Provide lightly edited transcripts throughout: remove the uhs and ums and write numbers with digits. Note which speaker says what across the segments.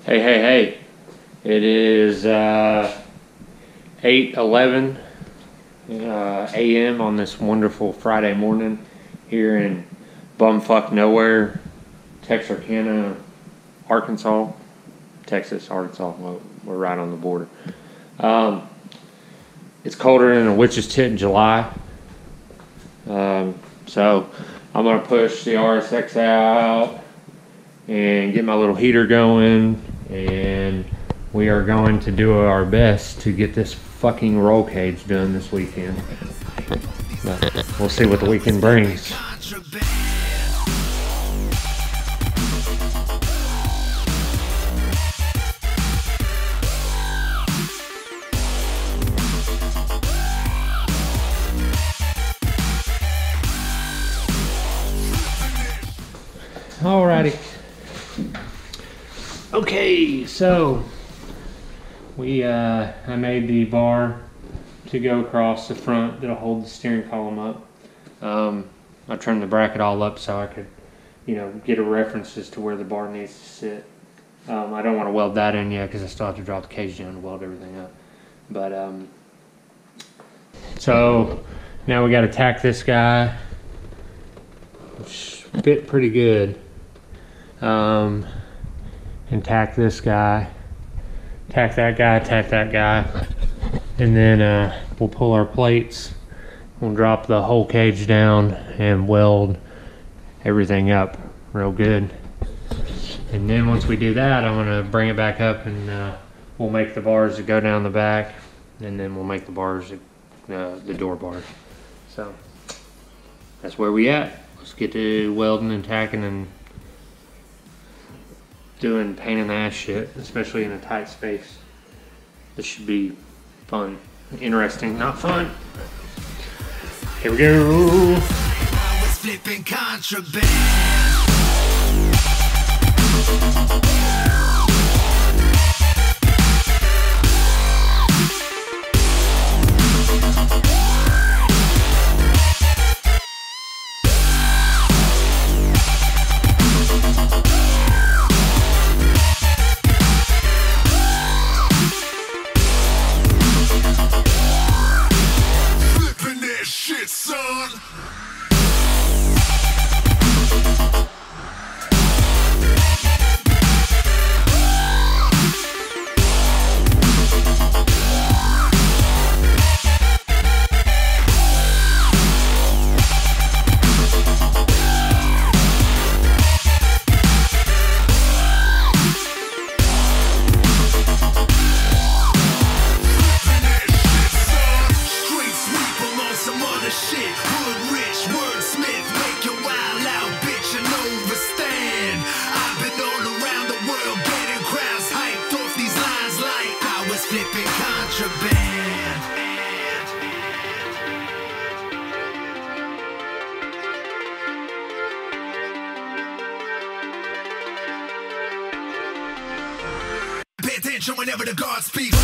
Speaker 1: Hey, it is 8:11 a.m. on this wonderful Friday morning here in bumfuck nowhere, Texarkana, Arkansas. Texas, Arkansas, we're right on the border. It's colder than a witch's tit in July. So I'm going to push the RSX out and get my little heater going, and we are going to do our best to get this fucking roll cage done this weekend. But we'll see what the weekend brings. Alrighty. Okay, so I made the bar to go across the front that'll hold the steering column up. I turned the bracket all up so I could, get a reference as to where the bar needs to sit. I don't want to weld that in yet because I still have to drop the cage down to weld everything up. But so now we got to tack this guy, which fit pretty good. And tack this guy, tack that guy, and then we'll pull our plates, we'll drop the whole cage down and weld everything up real good. And then once we do that, I'm gonna bring it back up and we'll make the bars that go down the back, and then we'll make the bars, the door bars. So that's where we at. Let's get to welding and tacking and doing pain in the ass shit, especially in a tight space. This should be fun, interesting, not fun. Here we go. I was flipping contraband. Pay attention whenever the guard speaks.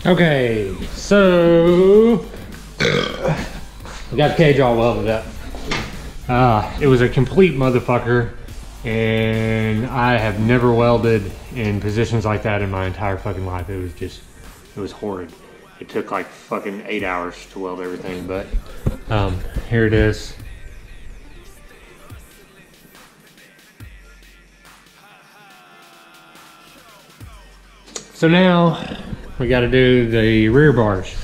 Speaker 1: Okay, so we got the cage all welded up. It was a complete motherfucker, and I have never welded in positions like that in my entire fucking life. It was horrid. It took like fucking 8 hours to weld everything, but here it is. So now we got to do the rear bars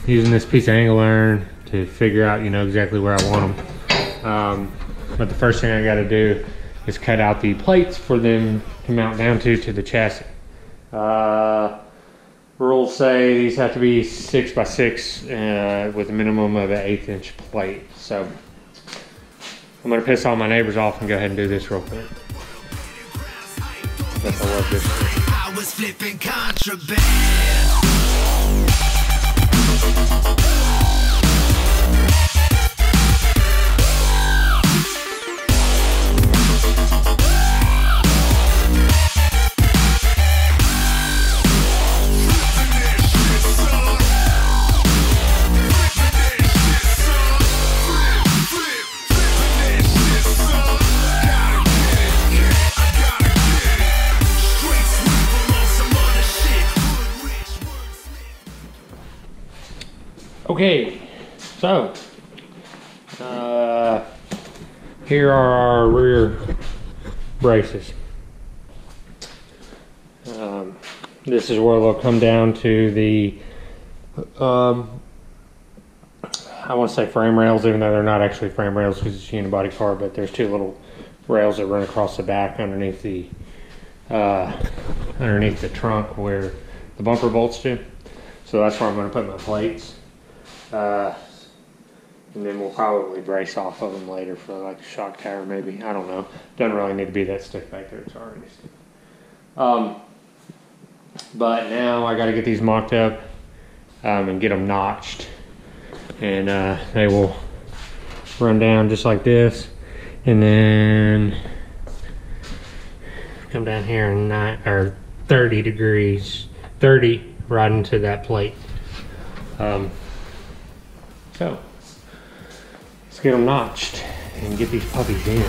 Speaker 1: using this piece of angle iron to figure out, you know, exactly where I want them. But the first thing I got to do is cut out the plates for them to mount down to the chassis. Rules say these have to be 6 by 6 with a minimum of an 1/8 inch plate. So I'm gonna piss all my neighbors off and go ahead and do this real quick. Yes, I love this. I was flipping contraband. Okay, so here are our rear braces. This is where they'll come down to the, I want to say frame rails, even though they're not actually frame rails because it's a unibody car, but there's 2 little rails that run across the back underneath the trunk where the bumper bolts to. So that's where I'm going to put my plates. And then we'll probably brace off of them later for like a shock tower maybe. I don't know. Doesn't really need to be that stiff back there. It's already stiff. But now I got to get these mocked up and get them notched. And they will run down just like this. And then come down here and 30 degrees. 30 right into that plate. So, let's get them notched and get these puppies in.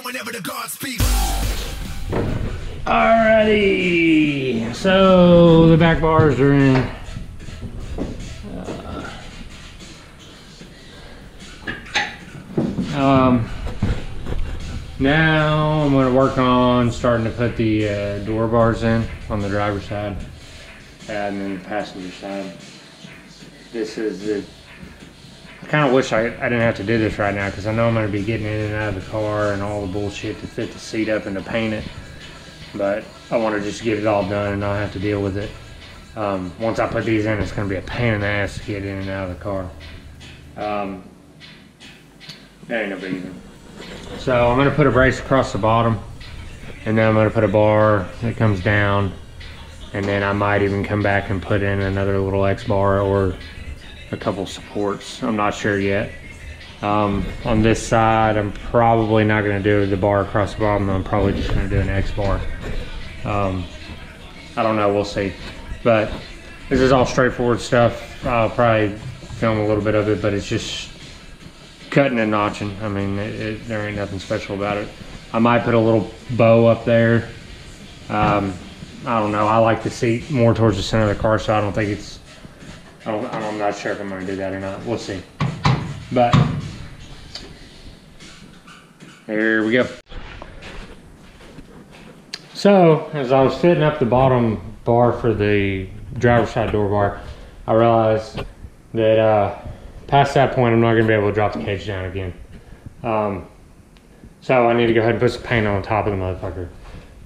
Speaker 2: Whenever the guard speaks.
Speaker 1: Alrighty, so the back bars are in. Now I'm going to work on starting to put the door bars in on the driver's side and then the passenger side. This is the. I kind of wish I didn't have to do this right now because I know I'm going to be getting in and out of the car and all the bullshit to fit the seat up and to paint it. But I want to just get it all done and not have to deal with it. Once I put these in, it's going to be a pain in the ass to get in and out of the car. That ain't no big deal. So I'm going to put a brace across the bottom, and then I'm going to put a bar that comes down, and then I might even come back and put in another little X bar or a couple supports. I'm not sure yet. On this side, I'm probably not going to do the bar across the bottom. I'm probably just going to do an X bar. I don't know, we'll see. But this is all straightforward stuff. I'll probably film a little bit of it, but it's just cutting and notching. I mean, there ain't nothing special about it. I might put a little bow up there. I don't know. I like the seat more towards the center of the car, so I don't think it's, I'm not sure if I'm going to do that or not. We'll see. But There we go. So, as I was fitting up the bottom bar for the driver's side door bar, I realized that past that point, I'm not gonna be able to drop the cage down again. So I need to go ahead and put some paint on top of the motherfucker.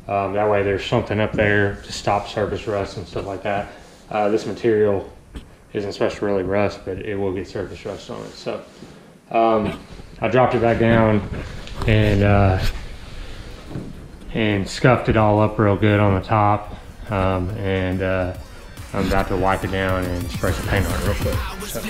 Speaker 1: That way there's something up there to stop surface rust and stuff like that. This material isn't supposed to really rust, but it will get surface rust on it. So I dropped it back down and scuffed it all up real good on the top. I'm about to wipe it down and spray some paint on it real quick. So.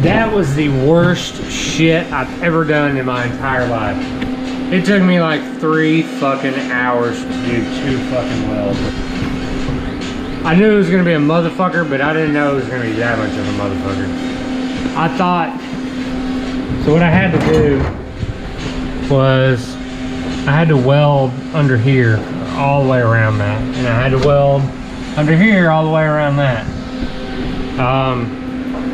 Speaker 1: That was the worst shit I've ever done in my entire life. It took me like 3 fucking hours to do 2 fucking welds. I knew it was gonna be a motherfucker, but I didn't know it was gonna be that much of a motherfucker. I thought, so what I had to do was, I had to weld under here all the way around that. And I had to weld under here all the way around that.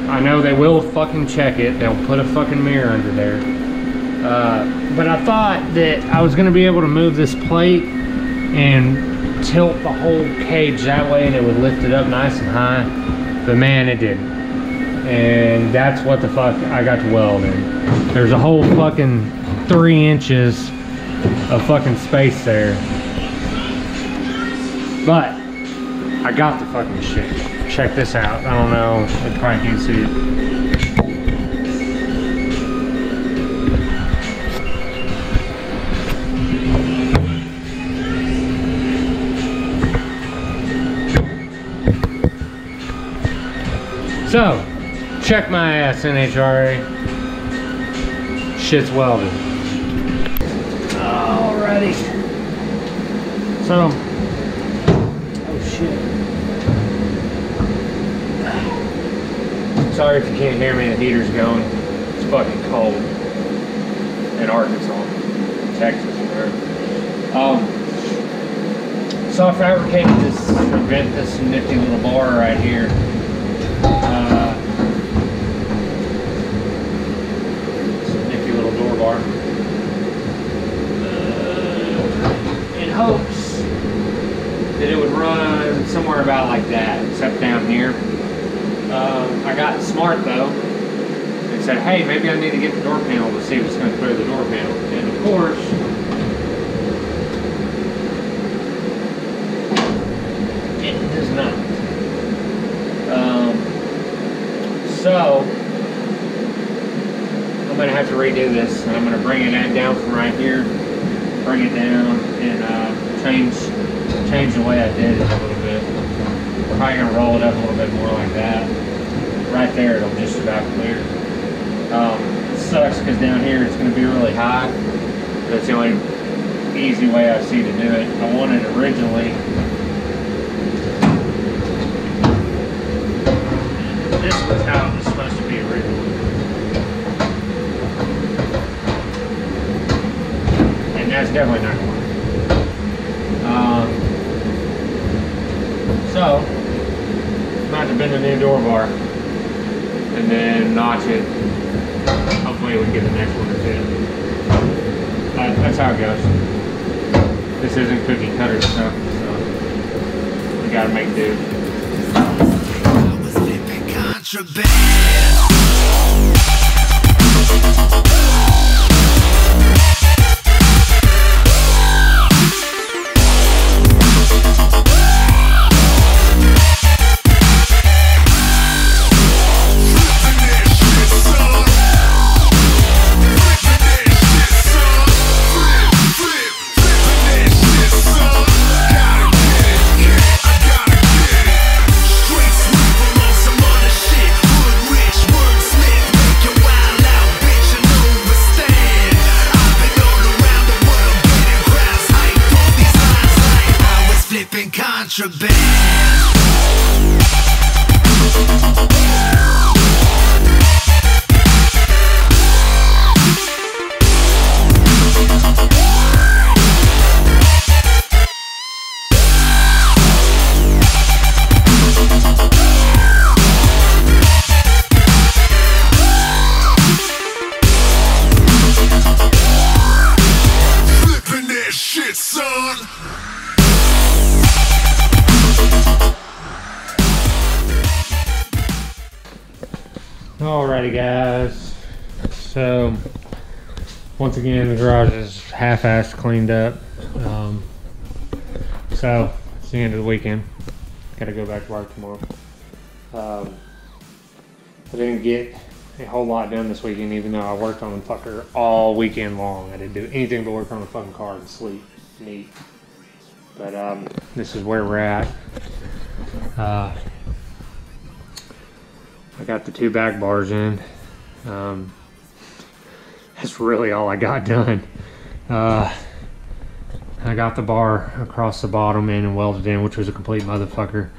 Speaker 1: I know they will fucking check it. They'll put a fucking mirror under there. But I thought that I was gonna be able to move this plate and tilt the whole cage that way and it would lift it up nice and high. But man, it didn't. And that's what the fuck I got to weld in. There's a whole fucking 3 inches of fucking space there. But I got the fucking shit. Check this out. I don't know, you probably can't see it. So, check my ass, NHRA. Shit's welded. Alrighty. So, oh shit. Sorry if you can't hear me, the heater's going. It's fucking cold in Arkansas, Texas, whatever. So I fabricated this to prevent this nifty little bar right here. It's a nifty little door bar. In hopes that it would run somewhere about like that, except down here. I got smart though and said, hey, maybe I need to get the door panel to see if it's going to clear the door panel. And of course, it does not. So, I'm going to have to redo this. And I'm going to bring it down from right here, bring it down, and change the way I did it a little bit. We're probably going to roll it up a little bit more like that. Right there, it'll just about clear. It sucks because down here it's going to be really high. That's the only easy way I see to do it. I wanted originally, this was how it was supposed to be originally. So, I'm about to bend a new door bar and then notch it. Hopefully we can get the next one or two. That's how it goes. This isn't cookie cutter stuff, so we gotta make do. I was flipping contraband. Contraband. Flipping that shit, son. Alrighty guys, so once again the garage is half-assed cleaned up. So it's the end of the weekend. Gotta go back to work tomorrow. I didn't get a whole lot done this weekend, even though I worked on the fucker all weekend long. I didn't do anything but work on the fucking car and sleep and eat. But this is where we're at. I got the 2 back bars in. That's really all I got done. I got the bar across the bottom in and welded in, which was a complete motherfucker.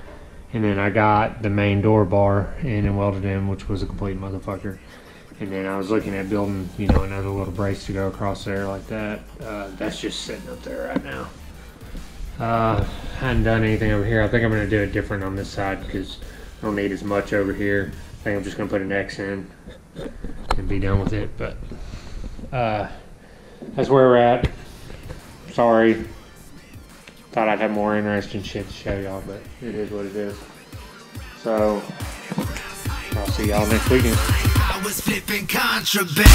Speaker 1: And then I got the main door bar in and welded in, which was a complete motherfucker. And then I was looking at building, you know, another little brace to go across there like that. That's just sitting up there right now. I hadn't done anything over here. I think I'm gonna do it different on this side because I don't need as much over here. I think I'm just gonna put an X in and be done with it. But that's where we're at. Sorry, thought I'd have more interesting shit to show y'all, but it is what it is. So I'll see y'all next weekend. I was flipping contraband.